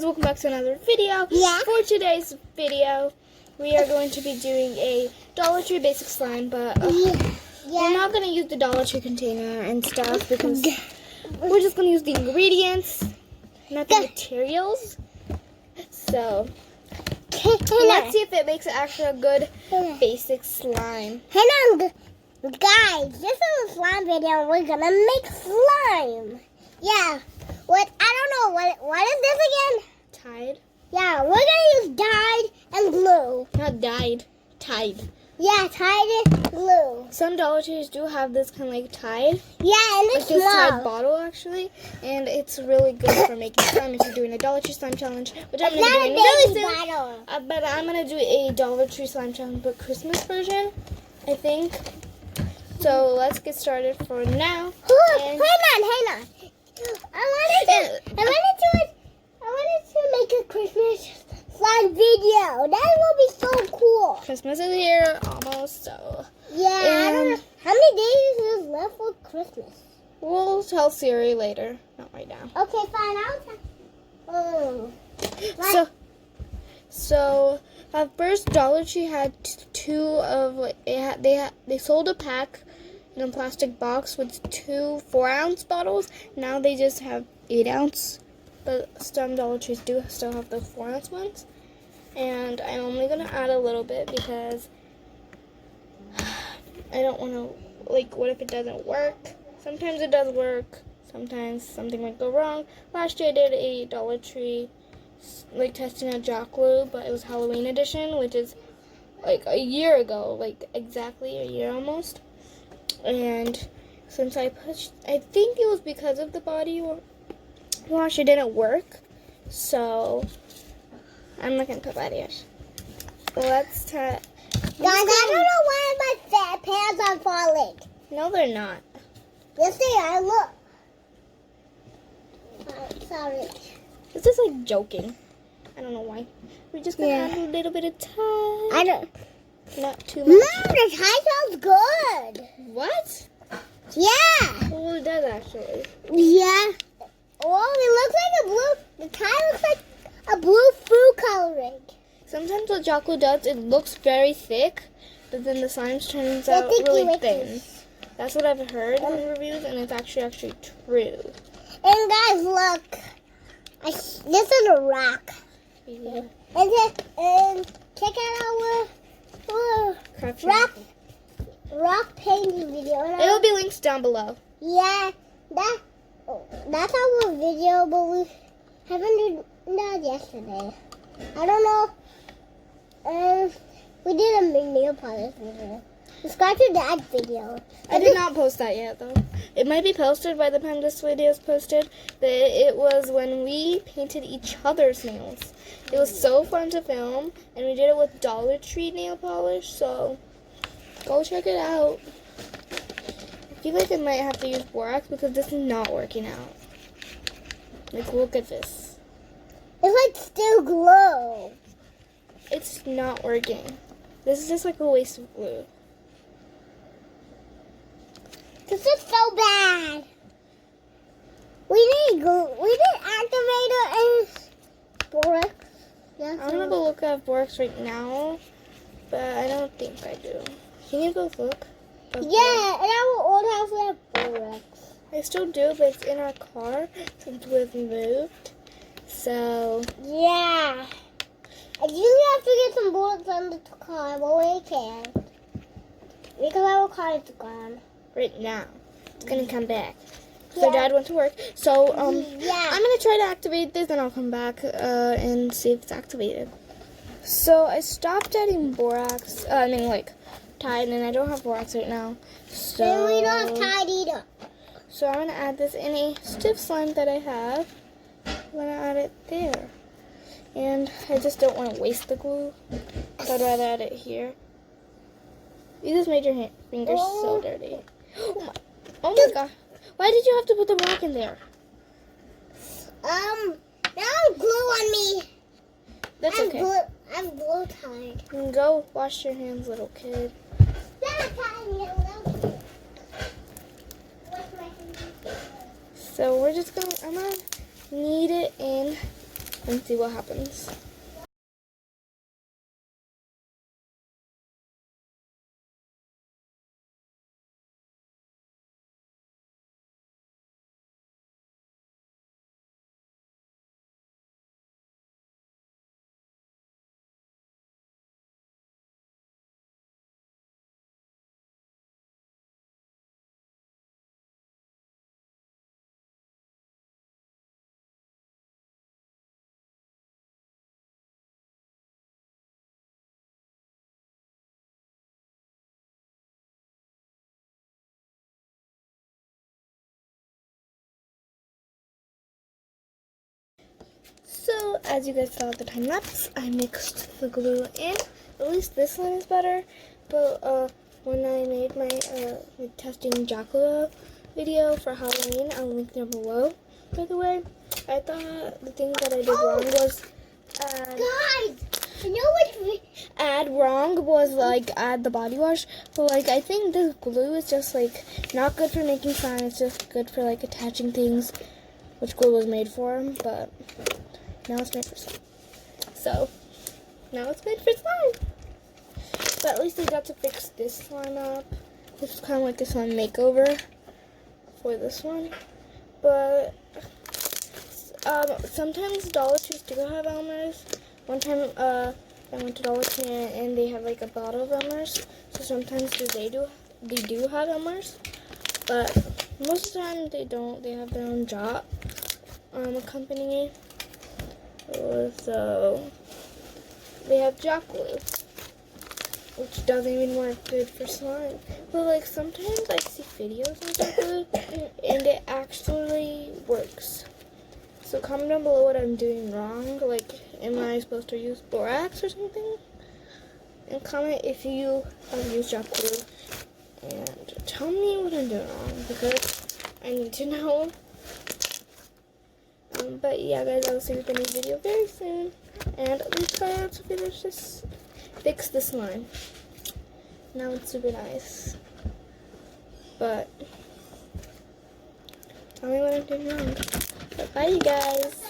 welcome back to another video. Yeah. For today's video, we are going to be doing a Dollar Tree basic slime, but we're not going to use the Dollar Tree container and stuff because we're just going to use the ingredients, not the materials. So, let's see if it makes actually a good basic slime. Hang on, guys. This is a slime video. We're gonna make slime. Yeah. What? I don't know. What is this again? Tide? Yeah, we're gonna use dyed and glue. Not dyed. Tide. Yeah, Tide and glue. Some Dollar Trees do have this kind of like Tide. Yeah, and Like it's this Tide small. bottle actually, and it's really good for making slime if you're doing a Dollar Tree slime challenge, which I'm It's gonna not be a doing really baby soon. bottle. But I'm gonna do a Dollar Tree slime challenge, but Christmas version, I think. So let's get started for now. Hang on. I wanted to make a Christmas slime video. That will be so cool. Christmas is here almost, so Yeah. I don't know. How many days is left for Christmas? we'll tell Siri later, not right now. Okay, fine. I'll tell. So at first Dollar Tree had two of like they sold a pack in a plastic box with 2 4-ounce bottles. Now they just have 8-ounce, but some Dollar Trees do still have the 4-ounce ones. And I'm only gonna add a little bit because I don't want to, like, what if it doesn't work? Sometimes it does work. Sometimes something might go wrong. Last year I did a Dollar Tree like testing out Jack Glue, but it was Halloween edition, which is like a year ago, like exactly a year almost. And since I think it was because of the body wash, it didn't work. So I'm not gonna put body wash. Let's try. Guys, I don't know why my fat pants are falling. No, they're not. Yes, they are. Look. Sorry. It's just like joking. I don't know why. We're just gonna add a little bit of Tide. I don't. Not too much. Mom, the Tide smells good. What? Yeah. Well, it does actually. Yeah. Oh, it looks like a blue. The Tide looks like a blue food coloring. Sometimes what Jack Glue does, it looks very thick, but then the slime turns out really thin. That's what I've heard in reviews, and it's actually true. And guys, look. This is a rock. Yeah. And check out our rock painting video. There will be links down below. Yeah, that's our video, but we haven't done that yesterday. I don't know. We did a nail polish video. Subscribe to that video. I did not post that yet, though. It might be posted by the time this video is posted, but it was when we painted each other's nails. It was so fun to film, and we did it with Dollar Tree nail polish, so go check it out. I feel like I might have to use borax because this is not working out. Like, look at this. It's like still glue. It's not working. This is just like a waste of glue. This is so bad. We need glue. We need activator and borax. I'm gonna go look at borax right now, but I don't think I do. Can you go look? Yeah, in our old house we have borax. I still do, but it's in our car since we've moved. So Yeah. I do have to get some borax on the car, but we can't. Because our car is gone. right now, it's gonna come back. So Dad went to work. So yeah. I'm gonna try to activate this, and I'll come back and see if it's activated. So I stopped adding borax. Like Tide, and I don't have borax right now. So And we don't have Tide either. So I'm gonna add this in a stiff slime that I have. I'm gonna add it there. And I just don't want to waste the glue, so I'd rather add it here. You just made your fingers so dirty. Oh my god. Why did you have to put the rock in there? Now glue on me. That's okay. I'm glue tied. You can go wash your hands, little kid. So we're just gonna, I'm gonna knead it in and see what happens. So, as you guys saw at the time lapse, I mixed the glue in. At least this one is better. But when I made my like testing Jackalope video for Halloween, I'll link there below. By the way, I thought the thing that I did wrong was Guys, you know what? add the body wash. But like I think this glue is just like not good for making slime. It's just good for like attaching things, which glue was made for. But now it's made for slime. So now it's made for slime. But at least we got to fix this slime up. This is kind of like a slime makeover for this one. But sometimes Dollar Trees do have Elmer's. One time I went to Dollar Tree and they have like a bottle of Elmer's. So sometimes they do have Elmer's. But most of the time they don't. They have their own Jot company. So they have Jot glue, which doesn't even work good for slime. But like sometimes I see videos on Jot glue and it actually works. So comment down below what I'm doing wrong. Like, am I supposed to use borax or something? And comment if you have used Jot glue and tell me what I'm doing wrong because I need to know. But yeah, guys, I'll see you in a new video very soon. And at least I have to fix this line. Now it's super nice. But tell me what I'm doing wrong. But bye, you guys.